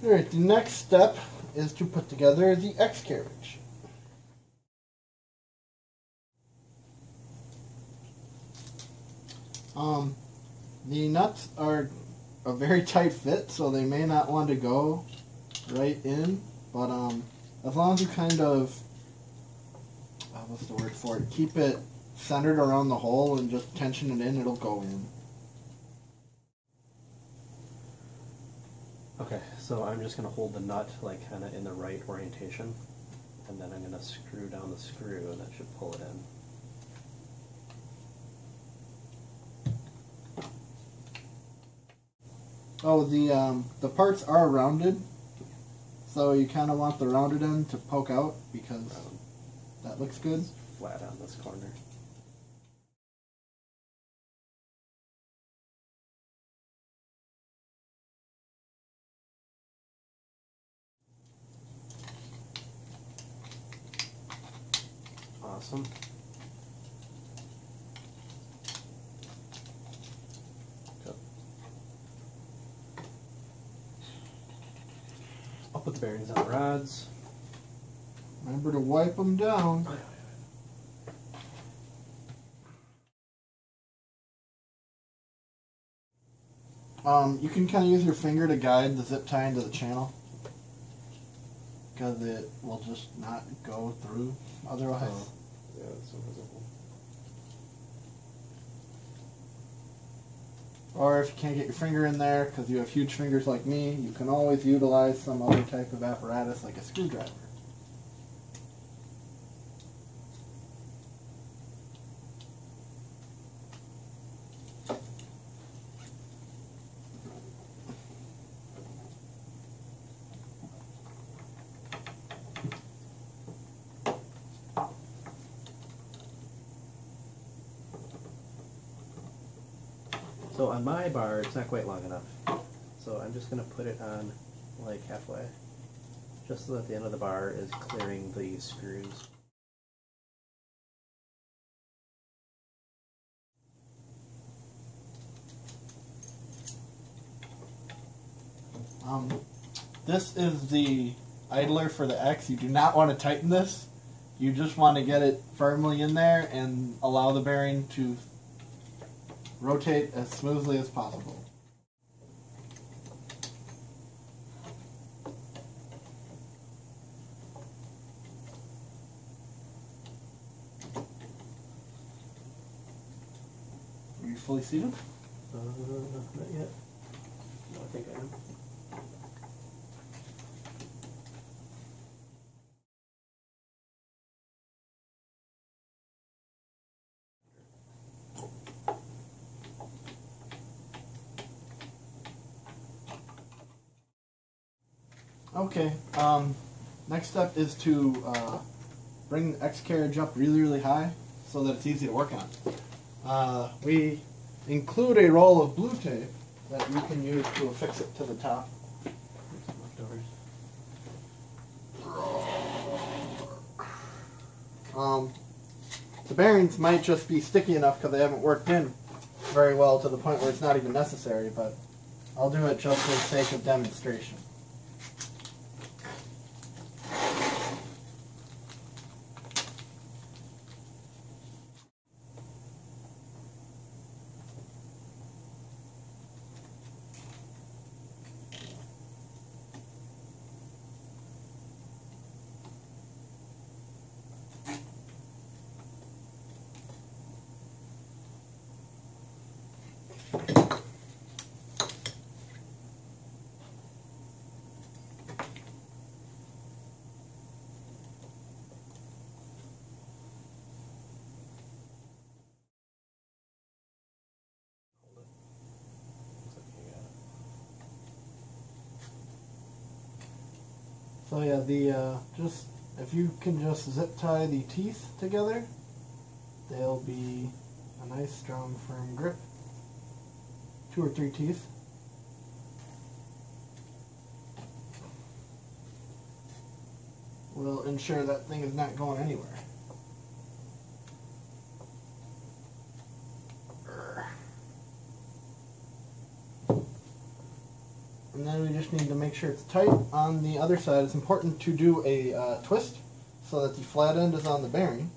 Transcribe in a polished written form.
Alright, the next step is to put together the x-carriage. The nuts are a very tight fit, so they may not want to go right in, but as long as you kind of, what's the word for it, keep it centered around the hole and just tension it in, it'll go in. Okay, so I'm just going to hold the nut like kind of in the right orientation, and then I'm going to screw down the screw, and that should pull it in. Oh, the parts are rounded, so you kind of want the rounded end to poke out because that looks good. It's flat on this corner. Awesome. Good. I'll put the bearings on the rods. Remember to wipe them down. You can kind of use your finger to guide the zip tie into the channel because it will just not go through otherwise. Oh, yeah, it's so visible. Or if you can't get your finger in there because you have huge fingers like me, you can always utilize some other type of apparatus like a screwdriver. So on my bar, it's not quite long enough. So I'm just going to put it on like halfway, just so that the end of the bar is clearing the screws. This is the idler for the X. You do not want to tighten this. You just want to get it firmly in there and allow the bearing to rotate as smoothly as possible. Are you fully seated? Not yet. No, I think I am. Okay, next step is to bring the x-carriage up really, really high so that it's easy to work on. We include a roll of blue tape that you can use to affix it to the top. The bearings might just be sticky enough because they haven't worked in very well to the point where it's not even necessary, but I'll do it just for the sake of demonstration. So yeah, just if you can just zip tie the teeth together, they'll be a nice, strong, firm grip. 2 or 3 teeth. Will ensure that thing is not going anywhere. And then we just need to make sure it's tight. On the other side, it's important to do a twist so that the flat end is on the bearing.